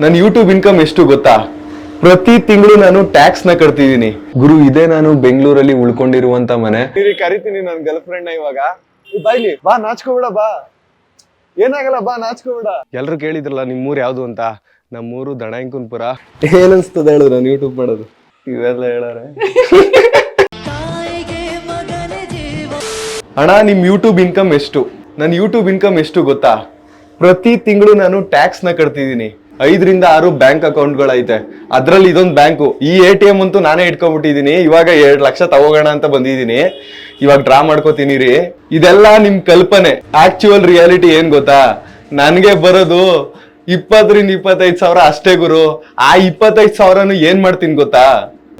ನನ್ನ YouTube income ಎಷ್ಟು ಗೊತ್ತಾ? ಪ್ರತಿ ತಿಂಗಳು ನಾನು ಟ್ಯಾಕ್ಸ್ ನ ಕಟ್ತಿದ್ದೀನಿ ಗುರು. ಇದೇ ನಾನು ಬೆಂಗಳೂರಲ್ಲಿ ಉಳ್ಕೊಂಡಿರುವಂತ ಮನೆ. ಕರಿತೀನಿ ನನ್ನ ಗರ್ಲ್ ಫ್ರೆಂಡ್ ನ ಇವಾಗ. ಬಾಯ್ಲಿ ಬಾ, ನಾಚ್ಕೋಬೇಡ ಬಾ, ಏನಾಗಲ್ಲ ಬಾ, ನಾಚ್ಕೋಬೇಡ. ಎಲ್ರು ಕೇಳಿದ್ರಲ್ಲ ನಿಮ್ಮೂರ್ ಯಾವ್ದು ಅಂತ. ನಮ್ಮೂರು ದಣಾಯಂಕುನ್ಪುರ. ಏನನ್ಸ್ತದ ಹೇಳು ನಾನು ಯೂಟ್ಯೂಬ್ ಮಾಡೋದು? ಇವೆಲ್ಲ ಹೇಳಾರೆ. ಅಣ್ಣ ನಿಮ್ ಯೂಟ್ಯೂಬ್ ಇನ್ಕಮ್ ಎಷ್ಟು? ನನ್ನ ಯೂಟ್ಯೂಬ್ ಇನ್ಕಮ್ ಎಷ್ಟು ಗೊತ್ತಾ? ಪ್ರತಿ ತಿಂಗಳು ನಾನು ಟ್ಯಾಕ್ಸ್ ನ ಕಟ್ತಿದ್ದೀನಿ. 5 ರಿಂದ 6 ಬ್ಯಾಂಕ್ ಅಕೌಂಟ್ಗಳೈತೆ. ಅದ್ರಲ್ಲಿ ಇದೊಂದು ಬ್ಯಾಂಕು. ಈ ATM ಅಂತೂ ನಾನೇ ಇಟ್ಕೊಂಡ್ಬಿಟ್ಟಿದೀನಿ. ಇವಾಗ 2 ಲಕ್ಷ ತಗೋಗೋಣ ಅಂತ ಬಂದಿದ್ದೀನಿ. ಇವಾಗ ಡ್ರಾ ಮಾಡ್ಕೋತೀನಿ ರೀ. ಇದೆಲ್ಲ ನಿಮ್ ಕಲ್ಪನೆ. ಆಕ್ಚುಯಲ್ ರಿಯಾಲಿಟಿ ಏನ್ ಗೊತ್ತಾ? ನನ್ಗೆ ಬರೋದು 20 ರಿಂದ 25 ಸಾವಿರ ಅಷ್ಟೇ ಗುರು. ಆ 25 ಸಾವಿರನು ಏನ್ ಮಾಡ್ತೀನಿ ಗೊತ್ತಾ?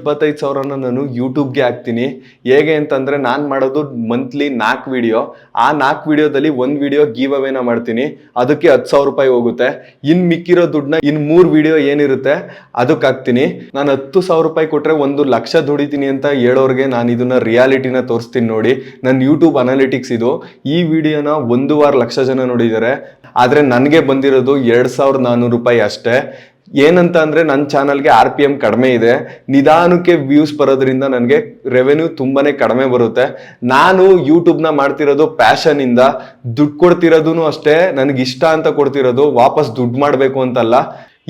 25 ಸಾವಿರನ ನಾನು ಯೂಟ್ಯೂಬ್ಗೆ ಹಾಕ್ತೀನಿ. ಹೇಗೆ ಅಂತಂದ್ರೆ ನಾನ್ ಮಾಡೋದು ಮಂತ್ಲಿ 4 ವಿಡಿಯೋ. ಆ 4 ವಿಡಿಯೋದಲ್ಲಿ 1 ವಿಡಿಯೋ ಗಿವ್ ಅವೇನ ಮಾಡ್ತೀನಿ. ಅದಕ್ಕೆ 10,000 ರೂಪಾಯಿ ಹೋಗುತ್ತೆ. ಇನ್ ಮಿಕ್ಕಿರೋ ದುಡ್ಡನ್ನ ಇನ್ 3 ವಿಡಿಯೋ ಏನಿರುತ್ತೆ ಅದಕ್ಕೆ ಹಾಕ್ತೀನಿ. ನಾನು 10,000 ರೂಪಾಯಿ ಕೊಟ್ರೆ 1 ಲಕ್ಷ ದುಡಿತೀನಿ ಅಂತ ಹೇಳೋರ್ಗೆ ನಾನು ಇದನ್ನ ರಿಯಾಲಿಟಿನ ತೋರಿಸ್ತೀನಿ ನೋಡಿ. ನನ್ನ ಯೂಟ್ಯೂಬ್ ಅನಾಲಿಟಿಕ್ಸ್ ಇದು. ಈ ವಿಡಿಯೋನ 1.25 ಲಕ್ಷ ಜನ ನೋಡಿದ್ದಾರೆ. ಆದ್ರೆ ನನಗೆ ಬಂದಿರೋದು 2,400 ರೂಪಾಯಿ ಅಷ್ಟೇ. ಏನಂತ ಅಂದ್ರೆ ನನ್ನ ಚಾನಲ್ಗೆ RPM ಕಡಿಮೆ ಇದೆ. ನಿಧಾನಕ್ಕೆ ವ್ಯೂಸ್ ಬರೋದ್ರಿಂದ ನನಗೆ ರೆವೆನ್ಯೂ ತುಂಬಾನೇ ಕಡಿಮೆ ಬರುತ್ತೆ. ನಾನು ಯೂಟ್ಯೂಬ್ನ ಮಾಡ್ತಿರೋದು ಪ್ಯಾಷನ್ ಇಂದ. ದುಡ್ಡು ಕೊಡ್ತಿರೋದು ಅಷ್ಟೇ ನನಗೆ ಇಷ್ಟ ಅಂತ ಕೊಡ್ತಿರೋದು, ವಾಪಸ್ ದುಡ್ಡು ಮಾಡಬೇಕು ಅಂತಲ್ಲ.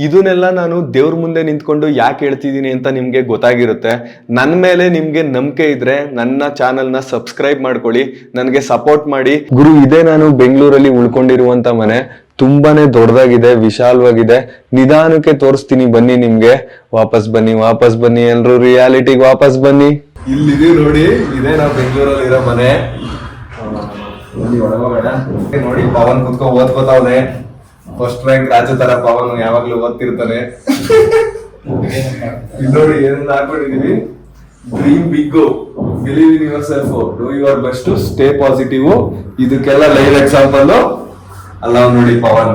ಇದನ್ನೆಲ್ಲ ನಾನು ದೇವ್ರ ಮುಂದೆ ನಿಂತ್ಕೊಂಡು ಯಾಕೆ ಹೇಳ್ತಿದ್ದೀನಿ ಅಂತ ನಿಮ್ಗೆ ಗೊತ್ತಾಗಿರುತ್ತೆ. ನನ್ನ ಮೇಲೆ ನಿಮ್ಗೆ ನಂಬಿಕೆ ಇದ್ರೆ ನನ್ನ ಚಾನಲ್ನ ಸಬ್ಸ್ಕ್ರೈಬ್ ಮಾಡ್ಕೊಳ್ಳಿ, ನನಗೆ ಸಪೋರ್ಟ್ ಮಾಡಿ ಗುರು. ಇದೇ ನಾನು ಬೆಂಗಳೂರಲ್ಲಿ ಉಳ್ಕೊಂಡಿರುವಂತ ಮನೆ. ತುಂಬಾನೇ ದೊಡ್ಡದಾಗಿದೆ, ವಿಶಾಲವಾಗಿದೆ. ನಿಧಾನಕ್ಕೆ ತೋರಿಸ್ತೀನಿ ಬನ್ನಿ ನಿಮ್ಗೆ. ವಾಪಸ್ ಬನ್ನಿ ಎಲ್ರು, ರಿಯಾಲಿಟಿಗೆ ವಾಪಸ್ ಬನ್ನಿ. ಇಲ್ಲಿದೀವಿ ನೋಡಿ, ಇದೇ ನಾವು ಬೆಂಗಳೂರಲ್ಲಿ ಇರೋ ಮನೆ. ನೋಡಿ ಪವನ್ ಕುತ್ಕೊ ಓದ್ಕೋತಾವನೆ. ಫಸ್ಟ್ ರ್ಯಾಂಕ್ ರಾಜು ತರ ಪವನ್ ಯಾವಾಗ್ಲೂ ಓದ್ತಿರ್ತಾನೆ. ಇಲ್ಲಿ ನೋಡಿ ಏನೆಲ್ಲ ಹಾಕೊಂಡಿದೀವಿ. Dream big, believe in yourself, do your best, stay positive. ಇದಕ್ಕೆಲ್ಲ ಲೈವ್ ಎಕ್ಸಾಂಪಲ್ ಅಲ್ಲ ನೋಡಿ ಪವನ್.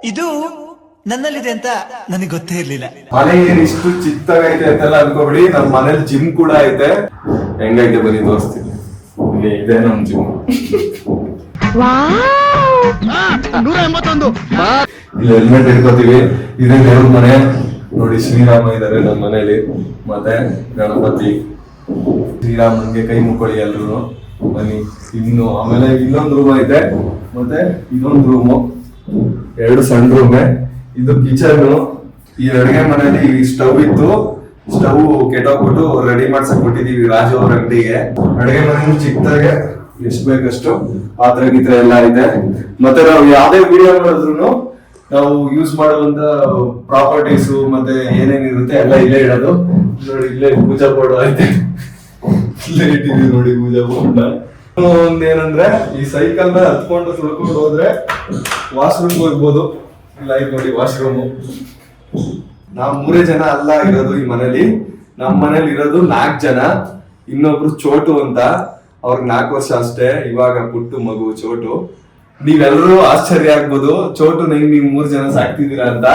ಇದು ನನ್ನಲ್ಲಿದೆ ಅಂತ ನನಗೆ ಗೊತ್ತೇ ಇರ್ಲಿಲ್ಲ. ಮನೆ ಏನ್ ಇಷ್ಟು ಚಿತ್ತಾಗೈತೆ ಅಂತೆಲ್ಲ ಅನ್ಕೋಬಿಡಿ. ನಮ್ಮ ಮನೇಲಿ ಜಿಮ್ ಕೂಡ ಐತೆ. ಹೆಂಗೈತೆ ಬನ್ನಿ ತೋರಿಸ್ತೀನಿ. ಇಲ್ಲಿ ಇದೆ ನಮ್ ಜಿಮ್. ಇಲ್ಲಿ ಹೆಲ್ಮೆಟ್ ಇಟ್ಕೋತೀವಿ. ಇದೇ ದೇವ್ರ ಮನೆ ನೋಡಿ. ಶ್ರೀರಾಮ ಇದಾರೆ ನಮ್ಮ ಮನೇಲಿ, ಮತ್ತೆ ಗಣಪತಿ. ಶ್ರೀರಾಮನ್ಗೆ ಕೈ ಮುಕ್ಕೊಳ್ಳಿ ಎಲ್ರು ಬನ್ನಿ. ಇನ್ನು ಆಮೇಲೆ ಇಲ್ಲೊಂದು ರೂಮ್ ಐತೆ, ಮತ್ತೆ ಇದೊಂದು ರೂಮು, 2 ಸಣ್ಣ ರೂಮೆ. ಇದು ಕಿಚನ್. ಈ ಅಡುಗೆ ಮನೆಯಲ್ಲಿ ಸ್ಟವ್ ಇತ್ತು. ಸ್ಟವ್ ಕೆಟ್ಟೋಗ್ಬಿಟ್ಟು ರೆಡಿ ಮಾಡ್ಸಕ್ ಕೊಟ್ಟಿದೀವಿ ರಾಜು ಅವ್ರ ಅಂಗಡಿಗೆ. ಅಡುಗೆ ಮನೆ ಚಿಕ್ಕದಾಗೆ ಎಷ್ಟು ಬೇಕಷ್ಟು ಪಾತ್ರೆ ಗೀತ್ರೆ ಎಲ್ಲ ಇದೆ. ಮತ್ತೆ ನಾವು ಯಾವ್ದೇ ವಿಡಿಯೋ ಮಾಡಿದ್ರು ನಾವು ಯೂಸ್ ಮಾಡುವಂತ ಪ್ರಾಪರ್ಟೀಸ್ ಮತ್ತೆ ಏನೇನಿರುತ್ತೆ ಎಲ್ಲ ಇಲ್ಲೇ ಇಡೋದು. ನೋಡಿ ಇಲ್ಲೇ ಪೂಜಾ ಬೋರ್ಡ್ ಐತೆ, ಇಲ್ಲೇ ಇಟ್ಟಿದೀವಿ ನೋಡಿ ಪೂಜಾ ಬೋರ್ಡ್. ಒಂದೇನಂದ್ರೆ ಈ ಸೈಕಲ್ ನ ಹತ್ಕೊಂಡು ತುಳ್ಕೊಂಡು ಹೋದ್ರೆ ವಾಶ್ರೂಮ್ ಹೋಗ್ಬೋದು. ಇಲ್ಲ ಇದು ನೋಡಿ ವಾಶ್ರೂಮು. ನಾವ್ 3 ಜನ ಅಲ್ಲ ಇರೋದು ಈ ಮನೇಲಿ. ನಮ್ಮ ಮನೇಲಿ ಇರೋದು 4 ಜನ. ಇನ್ನೊಬ್ರು ಚೋಟು ಅಂತ, ಅವ್ರಿಗೆ 4 ವರ್ಷ ಅಷ್ಟೇ. ಇವಾಗ ಪುಟ್ಟು ಮಗು ಚೋಟು. ನೀವೆಲ್ಲರೂ ಆಶ್ಚರ್ಯ ಆಗ್ಬೋದು, ಚೋಟು ನಂಗೆ ನೀವು 3 ಜನ ಸಾಕ್ತಿದ್ದೀರಾ ಅಂತ.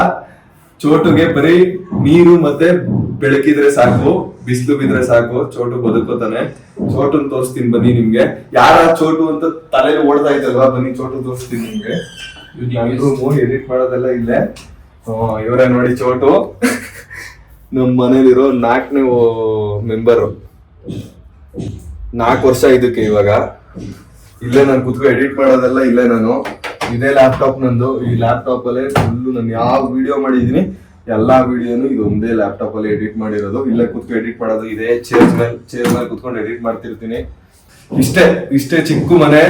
ಚೋಟುಗೆ ಬರೀ ನೀರು ಮತ್ತೆ ಬೆಳಕಿದ್ರೆ ಸಾಕು, ಬಿಸಿಲು ಬಿದ್ರೆ ಸಾಕು, ಚೋಟು ಬದುಕೋತಾನೆ. ಚೋಟುನ್ ತೋರಿಸ್ತೀನಿ ಬನ್ನಿ ನಿಮ್ಗೆ. ಯಾರ ಚೋಟು ಅಂತ ತಲೆಯಲ್ಲಿ ಓಡ್ತಾ ಇತ್ತಲ್ವಾ, ಬನ್ನಿ ಚೋಟು ತೋರಿಸ್ತೀನಿ ನಿಮ್ಗೆ. ರೂಮು ಎಡಿಟ್ ಮಾಡೋದೆಲ್ಲ ಇಲ್ಲೇ. ಇವರೇ ನೋಡಿ ಚೋಟು, ನಮ್ ಮನೇಲಿರೋ 4ನೇ ಮೆಂಬರು. 4 ವರ್ಷ ಇದಕ್ಕೆ ಇವಾಗ. ಇಲ್ಲೇ ನಾನು ಕುತ್ಕೊ ಎಡಿಟ್ ಮಾಡೋದೆಲ್ಲ ಇಲ್ಲೇ. ನಾನು ಇದೇ ಲ್ಯಾಪ್ಟಾಪ್ ನಂದು. ಈ ಲ್ಯಾಪ್ಟಾಪ್ ಅಲ್ಲೇ ಫುಲ್ಲು ನಾನು ಯಾವ ವಿಡಿಯೋ ಮಾಡಿದೀನಿ ಎಲ್ಲಾ ವಿಡಿಯೋನು ಇದು ಒಂದೇ ಲ್ಯಾಪ್ಟಾಪ್ ಅಲ್ಲಿ ಎಡಿಟ್ ಮಾಡಿರೋದು. ಇಲ್ಲೇ ಕುತ್ಕೊ ಎಡಿಟ್ ಮಾಡೋದು. ಇದೇ ಚೇರ್ ಮೇಲೆ ಕುತ್ಕೊಂಡು ಎಡಿಟ್ ಮಾಡ್ತಿರ್ತೀನಿ. ಇಷ್ಟೇ ಚಿಕ್ಕ ಮನೆ.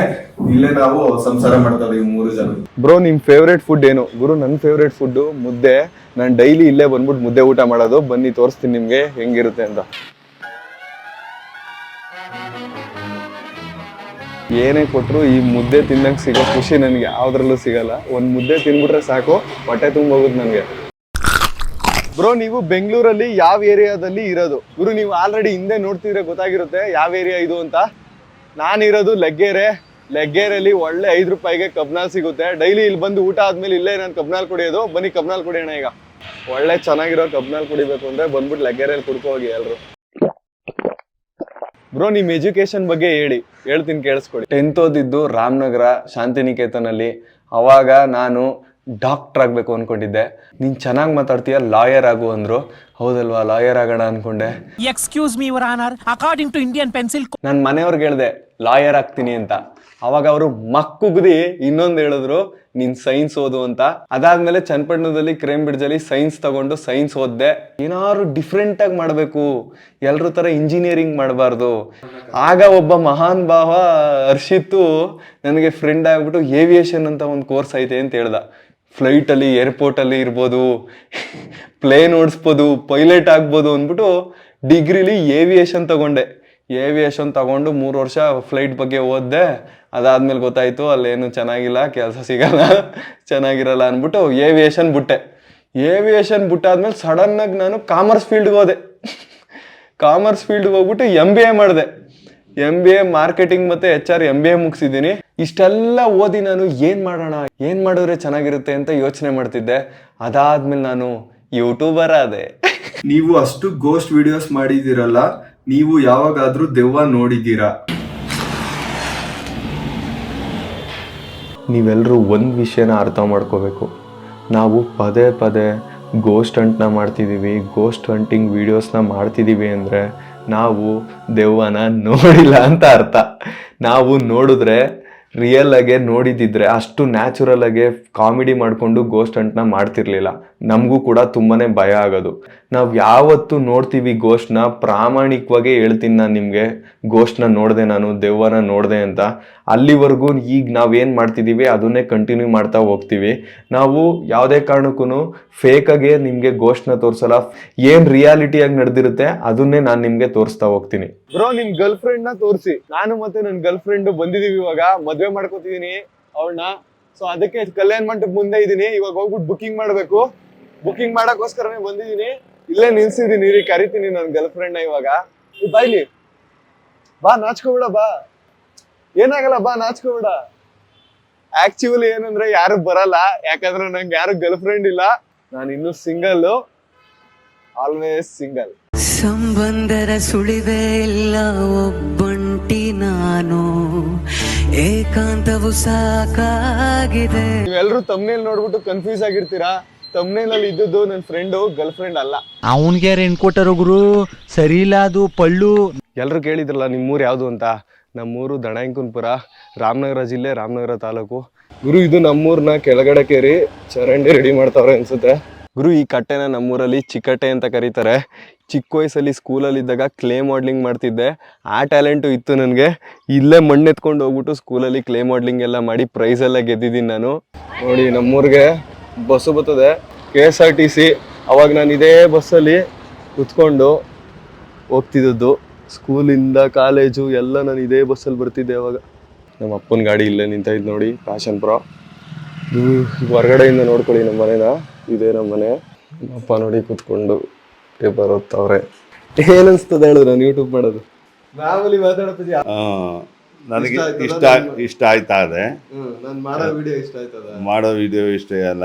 ಇಲ್ಲೇ ನಾವು ಸಂಸಾರ ಮಾಡ್ತಾ ಇದೀವಿ 3 ಜನ. ಬ್ರೋ ನಿಮ್ ಫೇವ್ರೇಟ್ ಫುಡ್ ಏನು? ಗುರು ನನ್ನ ಫೇವ್ರೇಟ್ ಫುಡ್ ಮುದ್ದೆ. ನಾನು ಡೈಲಿ ಇಲ್ಲೇ ಬಂದ್ಬಿಟ್ಟು ಮುದ್ದೆ ಊಟ ಮಾಡೋದು. ಬನ್ನಿ ತೋರಿಸ್ತೀನಿ ನಿಮ್ಗೆ ಹೆಂಗಿರುತ್ತೆ ಅಂತ. ಏನೇ ಕೊಟ್ರು ಈ ಮುದ್ದೆ ತಿನ್ನಂಗೆ ಸಿಗೋ ಖುಷಿ ನನಗೆ ಯಾವ್ದ್ರಲ್ಲೂ ಸಿಗಲ್ಲ. ಒಂದ್ ಮುದ್ದೆ ತಿನ್ಬಿಟ್ರೆ ಸಾಕು, ಹೊಟ್ಟೆ ತುಂಬ ಹೋಗುತ್ತೆ ನನಗೆ. ಬ್ರೋ ನೀವು ಬೆಂಗಳೂರಲ್ಲಿ ಯಾವ ಏರಿಯಾದಲ್ಲಿ ಇರೋದು? ಗುರು ನೀವು ಆಲ್ರೆಡಿ ಹಿಂದೆ ನೋಡ್ತಿದ್ರೆ ಗೊತ್ತಾಗಿರುತ್ತೆ ಯಾವ ಏರಿಯಾ ಇದು ಅಂತ. ನಾನಿರೋದು ಲೆಗ್ಗೇರಲ್ಲಿ ಒಳ್ಳೆ 5 ರೂಪಾಯಿಗೆ ಕಬ್ನಾಲ್ ಸಿಗುತ್ತೆ. ಡೈಲಿ ಇಲ್ಲಿ ಬಂದು ಊಟ ಆದ್ಮೇಲೆ ಇಲ್ಲೇ ನಾನು ಕಬ್ನಾಲ್ ಕುಡಿಯೋದು. ಬನ್ನಿ ಕಬ್ನಾಲ್ ಕುಡಿಯೋಣ ಈಗ. ಒಳ್ಳೆ ಚೆನ್ನಾಗಿರೋ ಕಬ್ನಾಲ್ ಕುಡಿಬೇಕು ಅಂದ್ರೆ ಬಂದ್ಬಿಟ್ಟು ಲೆಗ್ಗೇರಲ್ಲಿ ಕುಡ್ಕೊ ಹೋಗಿ ಎಲ್ರು. ಬ್ರೋ ನಿಮ್ ಎಜುಕೇಶನ್ ಬಗ್ಗೆ ಹೇಳ್ತೀನಿ ಕೇಳಿಸ್ಕೊಳ್ಳಿ. 10th ಓದಿದ್ದು ರಾಮನಗರ ಶಾಂತಿನಿಕೇತನಲ್ಲಿ. ಅವಾಗ ನಾನು ಡಾಕ್ಟರ್ ಆಗಬೇಕು ಅಂದ್ಕೊಂಡಿದ್ದೆ. ನೀನು ಚೆನ್ನಾಗಿ ಮಾತಾಡ್ತೀಯ, ಲಾಯರ್ ಆಗು ಅಂದರು. ಹೌದಲ್ವಾ, ಲಾಯರ್ ಆಗೋಣ ಅಂದ್ಕೊಂಡೆ. Excuse me your honour, according to Indian pencil. ನನ್ನ ಮನೆಯವ್ರಿಗೆ ಹೇಳಿದೆ ಲಾಯರ್ ಆಗ್ತೀನಿ ಅಂತ. ಅವಾಗ ಅವರು ಮಕ್ಕುಗ್ದಿ ಇನ್ನೊಂದು ಹೇಳಿದ್ರು, ನೀನ್ ಸೈನ್ಸ್ ಓದು ಅಂತ. ಅದಾದ್ಮೇಲೆ ಚನ್ನಪಟ್ಟಣದಲ್ಲಿ ಕ್ರೇಮ್ ಬ್ರಿಡ್ಜಲ್ಲಿ ಸೈನ್ಸ್ ತಗೊಂಡು ಸೈನ್ಸ್ ಓದ್ದೆ. ಏನಾದ್ರು ಡಿಫ್ರೆಂಟ್ ಆಗಿ ಮಾಡಬೇಕು, ಎಲ್ರ ತರ ಇಂಜಿನಿಯರಿಂಗ್ ಮಾಡಬಾರ್ದು. ಆಗ ಒಬ್ಬ ಮಹಾನ್ ಭಾವ ಹರ್ಷಿತ್ತು ನನಗೆ ಫ್ರೆಂಡ್ ಆಗ್ಬಿಟ್ಟು ಏವಿಯೇಷನ್ ಅಂತ ಒಂದು ಕೋರ್ಸ್ ಐತೆ ಅಂತ ಹೇಳ್ದ. ಫ್ಲೈಟಲ್ಲಿ ಏರ್ಪೋರ್ಟಲ್ಲಿ ಇರ್ಬೋದು, ಪ್ಲೇನ್ ಓಡಿಸ್ಬೋದು, ಪೈಲಟ್ ಆಗ್ಬೋದು ಅಂದ್ಬಿಟ್ಟು ಡಿಗ್ರಿಲಿ ಏವಿಯೇಷನ್ ತಗೊಂಡೆ. ಏವಿಯೇಷನ್ ತಗೊಂಡು 3 ವರ್ಷ ಫ್ಲೈಟ್ ಬಗ್ಗೆ ಓದಿದೆ. ಅದಾದ್ಮೇಲೆ ಗೊತ್ತಾಯ್ತು ಅಲ್ಲೇನು ಚೆನ್ನಾಗಿಲ್ಲ, ಕೆಲಸ ಸಿಗಲ್ಲ, ಚೆನ್ನಾಗಿರಲ್ಲ ಅಂದ್ಬಿಟ್ಟು ಏವಿಯೇಷನ್ ಬಿಟ್ಟೆ. ಏವಿಯೇಷನ್ ಬಿಟ್ಟಾದ್ಮೇಲೆ ಸಡನ್ನಾಗಿ ನಾನು ಕಾಮರ್ಸ್ ಫೀಲ್ಡ್ಗೆ ಹೋದೆ. ಕಾಮರ್ಸ್ ಫೀಲ್ಡ್ಗೆ ಹೋಗ್ಬಿಟ್ಟು MBA ಮಾಡಿದೆ. MBA ಮಾರ್ಕೆಟಿಂಗ್ ಮತ್ತು HR MBA ಮುಗಿಸಿದ್ದೀನಿ. ಇಷ್ಟೆಲ್ಲ ಓದಿ ನಾನು ಏನು ಮಾಡಿದ್ರೆ ಚೆನ್ನಾಗಿರುತ್ತೆ ಅಂತ ಯೋಚನೆ ಮಾಡ್ತಿದ್ದೆ. ಅದಾದ್ಮೇಲೆ ನಾನು ಯೂಟ್ಯೂಬರ್ ಆದೆ. ನೀವು ಅಷ್ಟು ಗೋಸ್ಟ್ ವಿಡಿಯೋಸ್ ಮಾಡಿದ್ದೀರಲ್ಲ, ನೀವು ಯಾವಾಗಾದ್ರೂ ದೆವ್ವ ನೋಡಿದ್ದೀರಾ? ನೀವೆಲ್ಲರೂ ಒಂದು ವಿಷಯನ ಅರ್ಥ ಮಾಡ್ಕೋಬೇಕು. ನಾವು ಪದೇ ಪದೇ ಗೋಸ್ಟ್ ಹಂಟ್ನ ಮಾಡ್ತಿದ್ದೀವಿ, ಗೋಸ್ಟ್ ಹಂಟಿಂಗ್ ವಿಡಿಯೋಸ್ನ ಮಾಡ್ತಿದ್ದೀವಿ ಅಂದರೆ ನಾವು ದೆವ್ವನ ನೋಡಿಲ್ಲ ಅಂತ ಅರ್ಥ. ನಾವು ನೋಡಿದ್ರೆ ರಿಯಲ್ ಆಗೇ ನೋಡಿದ್ದಿದ್ರೆ ಅಷ್ಟು ನ್ಯಾಚುರಲ್ ಆಗಿ ಕಾಮಿಡಿ ಮಾಡಿಕೊಂಡು ಗೋಸ್ಟ್ ಹಂಟ್ನ ಮಾಡ್ತಿರ್ಲಿಲ್ಲ. ನಮಗೂ ಕೂಡ ತುಂಬಾನೇ ಭಯ ಆಗೋದು. ನಾವು ಯಾವತ್ತು ನೋಡ್ತೀವಿ ಗೋಸ್ಟ್ನ, ಪ್ರಾಮಾಣಿಕವಾಗಿ ಹೇಳ್ತೀನಿ ನಾನು ನಿಮಗೆ, ಗೋಸ್ಟ್ನ ನೋಡಿದೆ, ನಾನು ದೆವ್ವನ ನೋಡಿದೆ ಅಂತ. ಅಲ್ಲಿವರೆಗೂ ಈಗ ನಾವೇನು ಮಾಡ್ತಿದ್ದೀವಿ ಅದನ್ನೇ ಕಂಟಿನ್ಯೂ ಮಾಡ್ತಾ ಹೋಗ್ತೀವಿ. ನಾವು ಯಾವುದೇ ಕಾರಣಕ್ಕೂ ಫೇಕಾಗೆ ನಿಮಗೆ ಗೋಸ್ಟ್ನ ತೋರಿಸಲ್ಲ. ಏನು ರಿಯಾಲಿಟಿಯಾಗಿ ನಡೆದಿರುತ್ತೆ ಅದನ್ನೇ ನಾನು ನಿಮಗೆ ತೋರಿಸ್ತಾ ಹೋಗ್ತೀನಿ. ಬ್ರೋ, ನಿಮ್ ಗರ್ಲ್ ಫ್ರೆಂಡ್ನ ತೋರಿಸಿ. ನಾನು ಮತ್ತೆ ನನ್ನ ಗರ್ಲ್ ಫ್ರೆಂಡ್ ಬಂದಿದೀವಿ, ಇವಾಗ ಮದುವೆ ಮಾಡ್ಕೋತಿದೀನಿ ಅವಳನ್ನ. ಸೊ ಅದಕ್ಕೆ ಕಲ್ಯಾಣ ಮಂಟಪ ಮುಂದೆ ಇದೀನಿ. ಇವಾಗ ಹೋಗ್ಬಿಟ್ಟು ಬುಕಿಂಗ್ ಮಾಡಬೇಕು. ಬುಕಿಂಗ್ ಮಾಡಕ್ಕೋಸ್ಕರನೇ ಬಂದಿದೀನಿ. ಇಲ್ಲೇ ನಿಲ್ಸಿದೀನಿ, ರೀ ಕರಿತೀನಿ ನನ್ನ ಗರ್ಲ್ ಫ್ರೆಂಡ್ನ. ಇವಾಗ ಬಾಯ್ಲಿ ಬಾ, ನಾಚ್ಕೋಬೇಡ, ಬಾ, ಏನಾಗಲ್ಲ, ಬಾ, ನಾಚ್ಕೋಬೇಡ. ಆಕ್ಚುಲಿ ಏನಂದ್ರೆ ಯಾರು ಬರಲ್ಲ, ಯಾಕಂದ್ರೆ ನಂಗೆ ಯಾರು ಗರ್ಲ್ ಫ್ರೆಂಡ್ ಇಲ್ಲ. ನಾನು ಇನ್ನೂ ಸಿಂಗಲ್, ಆಲ್ವೇಸ್ ಸಿಂಗಲ್. ಸಂಬಂಧದ ಸುಳಿವೇ ಇಲ್ಲ, ಒಬ್ಬಂಟಿ ನಾನು, ಏಕಾಂತವು ಸಾಕಾಗಿದೆ. ನೀವೆಲ್ಲರೂ ತಮ್ನೇಲ್ ನೋಡ್ಬಿಟ್ಟು ಕನ್ಫ್ಯೂಸ್ ಆಗಿರ್ತೀರಾ. ತಮ್ನೇಲ್ ಅಲ್ಲಿ ಇದ್ದದ್ದು ನನ್ನ ಫ್ರೆಂಡು, ಗರ್ಲ್ ಫ್ರೆಂಡ್ ಅಲ್ಲ. ಅವನ್ಗೆ ರೇನ್ ಕೊಟ್ಟರು ಗುರು, ಸರಿ ಇಲ್ಲ ಅದು ಪಳ್ಳು. ಎಲ್ಲರೂ ಕೇಳಿದ್ರಲ್ಲ ನಿಮ್ಮೂರು ಯಾವುದು ಅಂತ. ನಮ್ಮೂರು ದಣಂಕನಪುರ, ರಾಮನಗರ ಜಿಲ್ಲೆ, ರಾಮನಗರ ತಾಲೂಕು. ಗುರು, ಇದು ನಮ್ಮೂರ್ನ ಕೆಳಗಡೆ ಕೇರಿ ಚರಂಡಿ ರೆಡಿ ಮಾಡ್ತಾವ್ರೆ ಅನ್ಸುತ್ತೆ. ಗುರು, ಈ ಕಟ್ಟೆನ ನಮ್ಮೂರಲ್ಲಿ ಚಿಕ್ಕಟ್ಟೆ ಅಂತ ಕರೀತಾರೆ. ಚಿಕ್ಕ ವಯಸ್ಸಲ್ಲಿ ಸ್ಕೂಲಲ್ಲಿ ಇದ್ದಾಗ ಕ್ಲೇ ಮಾಡ್ಲಿಂಗ್ ಮಾಡ್ತಿದ್ದೆ. ಆ ಟ್ಯಾಲೆಂಟು ಇತ್ತು ನನಗೆ. ಇಲ್ಲೇ ಮಣ್ಣೆತ್ಕೊಂಡು ಹೋಗ್ಬಿಟ್ಟು ಸ್ಕೂಲಲ್ಲಿ ಕ್ಲೇ ಮಾಡ್ಲಿಂಗ್ ಎಲ್ಲ ಮಾಡಿ ಪ್ರೈಸ್ ಎಲ್ಲ ಗೆದ್ದಿದ್ದೀನಿ ನಾನು. ನೋಡಿ, ನಮ್ಮೂರಿಗೆ ಬಸ್ಸು ಬರ್ತದೆ, KSRTC. ಅವಾಗ ನಾನು ಇದೇ ಬಸ್ಸಲ್ಲಿ ಕುತ್ಕೊಂಡು ಹೋಗ್ತಿದ್ದದ್ದು. ಸ್ಕೂಲಿಂದ ಕಾಲೇಜು ಎಲ್ಲ ನಾನು ಇದೇ ಬಸ್ಸಲ್ಲಿ ಬರ್ತಿದ್ದೆ. ಅವಾಗ ನಮ್ಮ ಅಪ್ಪನ ಗಾಡಿ ಇಲ್ಲೇ ನಿಂತೈತೆ ನೋಡಿ, ಪ್ಯಾಷನ್ ಪ್ರೋ. ಹೊರಗಡೆಯಿಂದ ನೋಡ್ಕೊಳ್ಳಿ ನಮ್ಮ ಮನೇನ, ಇದೇ ನಮ್ಮ ಮನೆ. ನಮ್ಮ ಅಪ್ಪ ನೋಡಿ ಕೂತ್ಕೊಂಡು ಪೇಪರ್ ಓದ್ತಾವ್ರೆ. ಏನನ್ಸ್ತದೆ ಹೇಳು ನಾನು ಯೂಟ್ಯೂಬ್ ಮಾಡೋದು? ಮಾಮೂಲಿ ಮಾತಾಡಪ್ಪ. ನನಗೆ ಇಷ್ಟ ಆಯ್ತಾ ಇದೆ. ನಾನು ಮಾಡೋ ವಿಡಿಯೋ ಇಷ್ಟ ಆಯ್ತದ? ಮಾಡೋ ವಿಡಿಯೋ ಇಷ್ಟ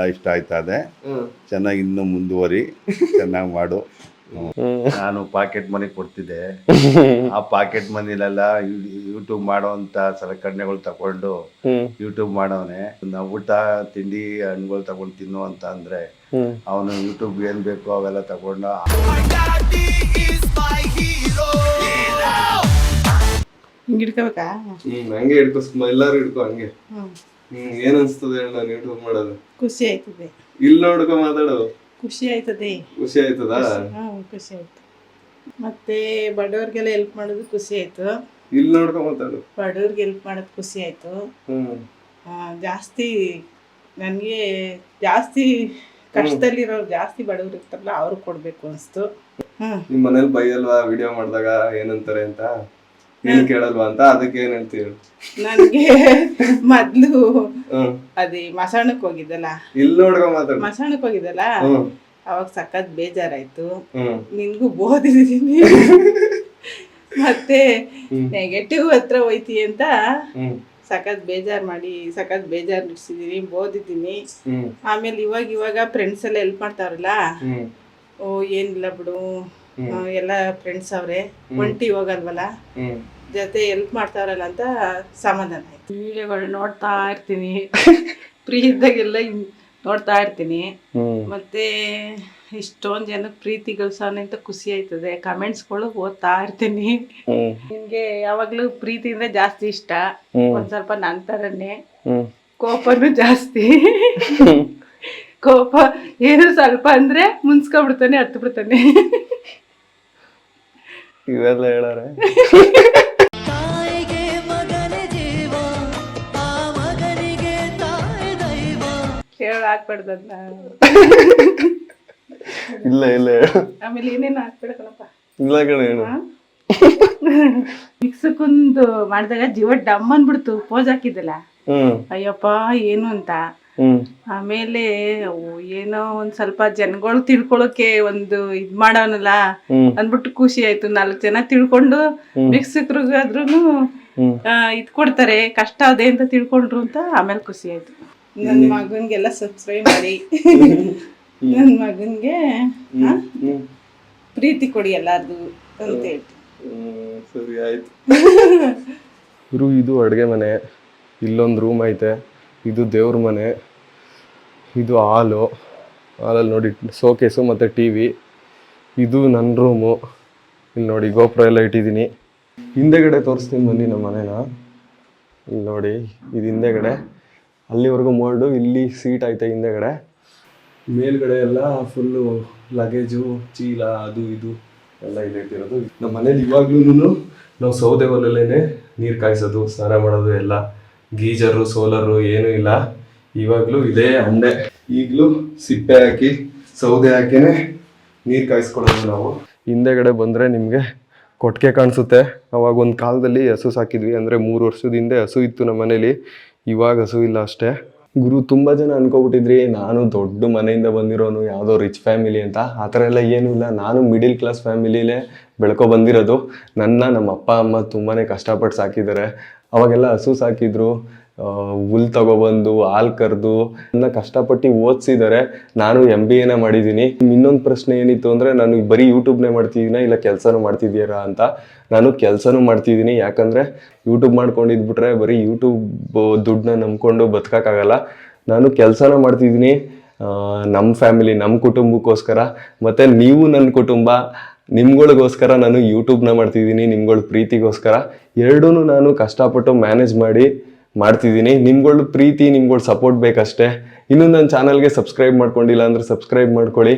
ಆಯ್ತಾ ಇದೆ. ಚೆನ್ನಾಗಿ ಇನ್ನೂ ಮುಂದುವರಿ, ಚೆನ್ನಾಗಿ ಮಾಡು. ನಾನು ಪಾಕೆಟ್ ಮನಿ ಕೊಡ್ತಿದ್ದೆ. ಆ ಪಾಕೆಟ್ ಮನಿಲೆಲ್ಲ ಯೂಟ್ಯೂಬ್ ಮಾಡೋಂತ ಸಲಕರಣೆಗಳು ತಗೊಂಡು ಯೂಟ್ಯೂಬ್ ಮಾಡೋನೆ. ನಾವು ಊಟ ತಿಂಡಿ ಹಣ್ಣುಗಳು ತಗೊಂಡು ತಿನ್ನು ಅಂತ ಅಂದ್ರೆ ಅವನು ಯೂಟ್ಯೂಬ್ ಏನ್ ಬೇಕು ಅವೆಲ್ಲ ತಗೊಂಡು ಹಿಡ್ಕೋಬೇಕಾ? ಹಂಗೆ ಹಿಡ್ಕೊ, ಎಲ್ಲಾರು ಹಿಡ್ಕೊ ಹಂಗೆ. ಏನ್ ಅನ್ಸ್ತದೆ ಹೇಳ ನಾನು ಯೂಟ್ಯೂಬ್ ಮಾಡೋದು? ಖುಷಿ ಆಯ್ತದೆ. ಇಲ್ಲಿ ನೋಡ್ಕೊ ಮಾತಾಡೋ. ಖುಷಿ ಆಯ್ತದೆ. ಖುಷಿ ಆಯ್ತದ? ಖುಷಿ ಆಯ್ತು. ಮತ್ತೆ ಬಡವ್ರಿಗೆಲ್ಲ ಹೆಲ್ಪ್ ಮಾಡೋದು ಖುಷಿ ಆಯ್ತು. ಇಲ್ಲಿ ನೋಡ್ಕೊ ಮಾತಾಡು. ಬಡವ್ರಿಗೆ ಹೆಲ್ಪ್ ಮಾಡೋದು ಖುಷಿ ಆಯ್ತು. ಜಾಸ್ತಿ ನನಗೆ ಜಾಸ್ತಿ ಕಷ್ಟದಲ್ಲಿರೋರು, ಜಾಸ್ತಿ ಬಡವ್ರು ಇರ್ತಾರಲ್ಲ ಅವ್ರು ಕೊಡ್ಬೇಕು ಅನಿಸ್ತು. ನಿಮ್ ಮನೇಲಿ ಬೈಯಲ್ವಾ ವಿಡಿಯೋ ಮಾಡಿದಾಗ ಏನಂತಾರೆ ಅಂತ? ನೀನ್ ಕೇಳಲ್ವಾ ಅಂತ? ಅದಕ್ಕೆ ಏನ್ ಹೇಳ್ತೀವಿ? ನನಗೆ ಮೊದ್ಲು ಅದೇ ಮಸಾಣಕ್ ಹೋಗಿದ್ದಲ್ಲ, ಇಲ್ಲಿ ನೋಡ್ಕೊ ಮಾತಾಡು. ಮಸಾಣಕ್ ಹೋಗಿದ್ದಲ್ಲ, ಅವಾಗ ಸಖತ್ ಬೇಜಾರಾಯ್ತು. ನಿನ್ಗೂ ಬೋದಿದ್ದೀನಿ. ಮತ್ತೆ ನೆಗೆಟಿವ್ ಹತ್ರ ಹೋಯ್ತಿ ಅಂತ ಸಖತ್ ಬೇಜಾರ್ ಇಡ್ಸಿದೀನಿ, ಬೋದಿದ್ದೀನಿ. ಆಮೇಲೆ ಇವಾಗ ಫ್ರೆಂಡ್ಸ್ ಎಲ್ಲ ಹೆಲ್ಪ್ ಮಾಡ್ತಾವ್ರಲ್ಲ, ಓ ಏನಿಲ್ಲ ಬಿಡು, ಎಲ್ಲ ಫ್ರೆಂಡ್ಸ್ ಅವ್ರೆ, ಒಂಟಿ ಹೋಗಲ್ವಲ್ಲ, ಜೊತೆ ಹೆಲ್ಪ್ ಮಾಡ್ತಾವ್ರಲ್ಲ ಅಂತ ಸಮಾಧಾನ ಆಯ್ತು. ವಿಡಿಯೋಗಳು ನೋಡ್ತಾ ಇರ್ತೀನಿ. ಫ್ರೀ ಇದ್ದಾಗೆಲ್ಲ ನೋಡ್ತಾ ಇರ್ತೀನಿ. ಹ್ಮ್ ಮತ್ತೆ ಇಷ್ಟೊಂದು ಜನ ಪ್ರೀತಿ ಗಳಿಸೋನೆ ಅಂತ ಖುಷಿ ಆಯ್ತದೆ. ಕಮೆಂಟ್ಸ್ಗಳು ಓದ್ತಾ ಇರ್ತೀನಿ. ಹ್ಮ್ ನಿಮ್ಗೆ ಯಾವಾಗ್ಲೂ ಪ್ರೀತಿ ಅಂದ್ರೆ ಜಾಸ್ತಿ ಇಷ್ಟ. ಒಂದ್ ಸ್ವಲ್ಪ ನನ್ ತರನೇ ಹ್ಮ್ ಕೋಪನು ಜಾಸ್ತಿ. ಕೋಪ ಏನು ಸ್ವಲ್ಪ ಅಂದ್ರೆ ಮುನ್ಸ್ಕೊಬಿಡ್ತಾನೆ, ಹತ್ತು ಬಿಡ್ತಾನೆ. ಇವೆಲ್ಲ ಹೇಳಾರೆ. ತಾಯಿಗೆ ಮಗನ ಜೀವ, ಆ ಮಗನಿಗೆ ತಾಯಿ ದೈವ. ಹಾಕ್ಬಾರ್ದನ್ನ. ಇಲ್ಲ ಇಲ್ಲ ಆಮೇಲೆ ಏನೇನು ಹಾಕ್ಬಿಡಕಣಪ್ಪ. ಇಲ್ಲ ಕಣೆ ಹೇಳು. ಮಿಕ್ಸಕ್ಕೊಂದು ಮಾಡಿದಾಗ ಜೀವ ಡಮ್ ಅನ್ಬಿಡ್ತು. ಪೋಸ್ ಹಾಕಿದ್ದಲ್ಲ, ಹ್ಮ್ ಅಯ್ಯಪ್ಪ ಏನು ಅಂತ. ಹ್ಮ್ ಆಮೇಲೆ ಏನೋ ಒಂದ್ ಸ್ವಲ್ಪ ಜನಗಳು ತಿಳ್ಕೊಳಕ್ಕೆ ಒಂದು ಇದ್ ಮಾಡೋನಲ್ಲ ಅಂದ್ಬಿಟ್ಟು ಖುಷಿ ಆಯ್ತು. 4 ಜನ ತಿಳ್ಕೊಂಡು ಮಿಕ್ಸಿಕ್ರಿಗಾದ್ರೂ ಇದ್ ಕೊಡ್ತಾರೆ, ಕಷ್ಟ ಅದೇ ಅಂತ ತಿಳ್ಕೊಂಡ್ರು ಅಂತ ಆಮೇಲೆ ಖುಷಿ ಆಯ್ತು. ನನ್ನ ಮಗನ್ಗೆಲ್ಲ ಸಬ್ಸ್ಕ್ರೈಬ್ ಮಾಡಿ, ನನ್ನ ಮಗನ್ಗೆ ಪ್ರೀತಿ ಕೊಡಿ ಎಲ್ಲಾರ್ದು ಅಂತ ಹೇಳ್ತೀನಿ. ಸರಿ ಆಯ್ತು. ಇದು ಅಡುಗೆ ಮನೆ, ಇಲ್ಲೊಂದು ರೂಮ್ ಐತೆ, ಇದು ದೇವ್ರ ಮನೆ, ಇದು ಹಾಲಲ್ಲಿ ನೋಡಿ ಶೋಕೇಸು ಮತ್ತು ಟಿ ವಿ. ಇದು ನನ್ನ ರೂಮು. ಇಲ್ಲಿ ನೋಡಿ ಗೋಪುರ ಎಲ್ಲ ಇಟ್ಟಿದ್ದೀನಿ. ಹಿಂದೆಗಡೆ ತೋರಿಸ್ತೀನಿ ಬನ್ನಿ ನಮ್ಮ ಮನೇನ. ಇಲ್ಲಿ ನೋಡಿ, ಇದು ಹಿಂದೆಗಡೆ, ಅಲ್ಲಿವರೆಗೂ ಮೋಲ್ಡು, ಇಲ್ಲಿ ಸೀಟ್ ಐತೆ ಹಿಂದೆಗಡೆ. ಮೇಲ್ಗಡೆ ಎಲ್ಲ ಫುಲ್ಲು ಲಗೇಜು, ಚೀಲ, ಅದು ಇದು ಎಲ್ಲ ಇಲ್ಲಿ ಇಟ್ಟಿರೋದು. ನಮ್ಮ ಮನೇಲಿ ಇವಾಗ್ಲೂ ನಾವು ಸೌದೆ ಒಲೆಲ್ಲೇ ನೀರು ಕಾಯಿಸೋದು, ಸ್ನಾನ ಮಾಡೋದು ಎಲ್ಲ. ಗೀಜರು ಸೋಲರು ಏನೂ ಇಲ್ಲ. ಇವಾಗಲೂ ಇದೇ ಅಂಡೆ. ಈಗಲೂ ಸಿಪ್ಪೆ ಹಾಕಿ ಸೌದೆ ಹಾಕಿನೇ ನೀರು ಕಾಯಿಸ್ಕೊಳ್ಳೋದು ನಾವು. ಹಿಂದೆಗಡೆ ಬಂದರೆ ನಿಮಗೆ ಕೊಟ್ಟಿಗೆ ಕಾಣಿಸುತ್ತೆ. ಅವಾಗ ಒಂದು ಕಾಲದಲ್ಲಿ ಹಸು ಸಾಕಿದ್ವಿ, ಅಂದರೆ 3 ವರ್ಷದ ಹಿಂದೆ ಹಸು ಇತ್ತು ನಮ್ಮ ಮನೇಲಿ. ಇವಾಗ ಹಸು ಇಲ್ಲ ಅಷ್ಟೇ. ಗುರು ತುಂಬ ಜನ ಅನ್ಕೊಬಿಟ್ಟಿದ್ರಿ ನಾನು ದೊಡ್ಡ ಮನೆಯಿಂದ ಬಂದಿರೋನು, ಯಾವುದೋ ರಿಚ್ ಫ್ಯಾಮಿಲಿ ಅಂತ. ಆ ಥರ ಎಲ್ಲ ಏನೂ ಇಲ್ಲ. ನಾನು ಮಿಡಿಲ್ ಕ್ಲಾಸ್ ಫ್ಯಾಮಿಲಿಲೇ ಬೆಳ್ಕೊ ಬಂದಿರೋದು. ನಮ್ಮ ಅಪ್ಪ ಅಮ್ಮ ತುಂಬಾ ಕಷ್ಟಪಟ್ಟು ಸಾಕಿದ್ದಾರೆ. ಅವಾಗೆಲ್ಲ ಹಸು ಸಾಕಿದ್ರು, ಹುಲ್ ತಗೊಬಂದು ಹಾಲು ಕರೆದು ಎಲ್ಲ ಕಷ್ಟಪಟ್ಟು ಓದಿಸಿದ್ದಾರೆ. ನಾನು MBA ಮಾಡಿದ್ದೀನಿ. ಇನ್ನೊಂದು ಪ್ರಶ್ನೆ ಏನಿತ್ತು ಅಂದರೆ, ನಾನು ಬರೀ ಯೂಟ್ಯೂಬ್ನೇ ಮಾಡ್ತಿದ್ದೀನ ಇಲ್ಲ ಕೆಲಸನೂ ಮಾಡ್ತಿದ್ದೀರಾ ಅಂತ. ನಾನು ಕೆಲಸನೂ ಮಾಡ್ತಿದ್ದೀನಿ. ಯಾಕಂದರೆ ಯೂಟ್ಯೂಬ್ ಮಾಡ್ಕೊಂಡಿದ್ಬಿಟ್ರೆ ಬರೀ ಯೂಟ್ಯೂಬ್ ದುಡ್ಡನ್ನ ನಂಬ್ಕೊಂಡು ಬದುಕೋಕ್ಕಾಗಲ್ಲ. ನಾನು ಕೆಲಸನೂ ಮಾಡ್ತಿದ್ದೀನಿ ನಮ್ಮ ಫ್ಯಾಮಿಲಿ, ನಮ್ಮ ಕುಟುಂಬಕ್ಕೋಸ್ಕರ. ಮತ್ತು ನೀವು ನನ್ನ ಕುಟುಂಬ, ನಿಮ್ಗಳಿಗೋಸ್ಕರ ನಾನು ಯೂಟ್ಯೂಬ್ನ ಮಾಡ್ತಿದ್ದೀನಿ, ನಿಮ್ಗಳ ಪ್ರೀತಿಗೋಸ್ಕರ. ಎರಡೂ ನಾನು ಕಷ್ಟಪಟ್ಟು ಮ್ಯಾನೇಜ್ ಮಾಡ್ತಿದ್ದೀನಿ. ನಿಮ್ಗಳ ಪ್ರೀತಿ, ನಿಮ್ಗಳ ಸಪೋರ್ಟ್ ಬೇಕಷ್ಟೇ. ಇನ್ನೂ ನನ್ನ ಚಾನಲ್ಗೆ ಸಬ್ಸ್ಕ್ರೈಬ್ ಮಾಡ್ಕೊಂಡಿಲ್ಲ ಅಂದರೆ ಸಬ್ಸ್ಕ್ರೈಬ್ ಮಾಡ್ಕೊಳ್ಳಿ.